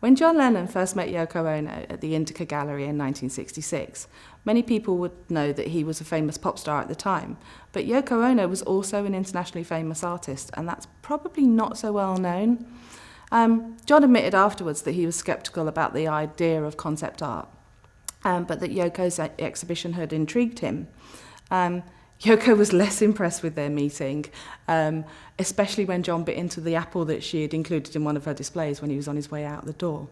When John Lennon first met Yoko Ono at the Indica Gallery in 1966, many people would know that he was a famous pop star at the time, but Yoko Ono was also an internationally famous artist, and that's probably not so well known. John admitted afterwards that he was sceptical about the idea of concept art, but that Yoko's exhibition had intrigued him. Yoko was less impressed with their meeting, especially when John bit into the apple that she had included in one of her displays when he was on his way out the door.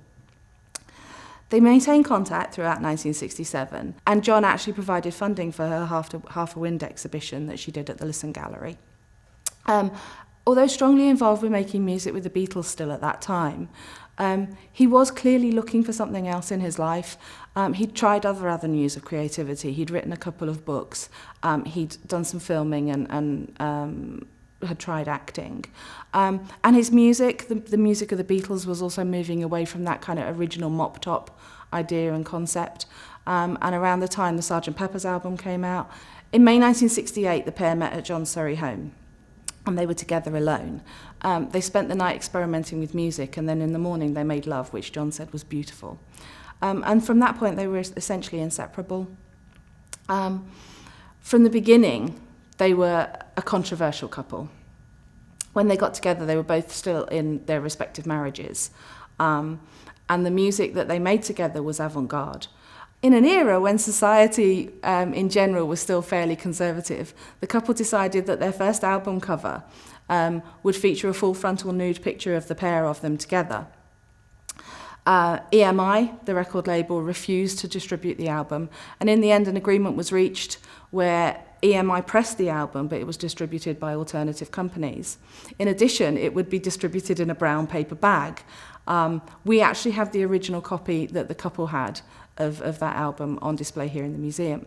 They maintained contact throughout 1967, and John actually provided funding for her Half a Wind exhibition that she did at the Lisson Gallery. Although strongly involved with making music with the Beatles still at that time, he was clearly looking for something else in his life. He'd tried other avenues of creativity. He'd written a couple of books. He'd done some filming and had tried acting. And his music, the music of the Beatles, was also moving away from that kind of original mop-top idea and concept. And around the time the Sgt. Pepper's album came out, in May 1968, the pair met at John's Surrey home, and they were together alone. They spent the night experimenting with music, and then in the morning they made love, which John said was beautiful. And from that point, they were essentially inseparable. From the beginning, they were a controversial couple. When they got together, they were both still in their respective marriages. And the music that they made together was avant-garde. In an era when society in general was still fairly conservative, the couple decided that their first album cover would feature a full frontal nude picture of the pair of them together. EMI, the record label, refused to distribute the album, and in the end an agreement was reached where EMI pressed the album, but it was distributed by alternative companies. In addition, it would be distributed in a brown paper bag. We actually have the original copy that the couple had of that album on display here in the museum.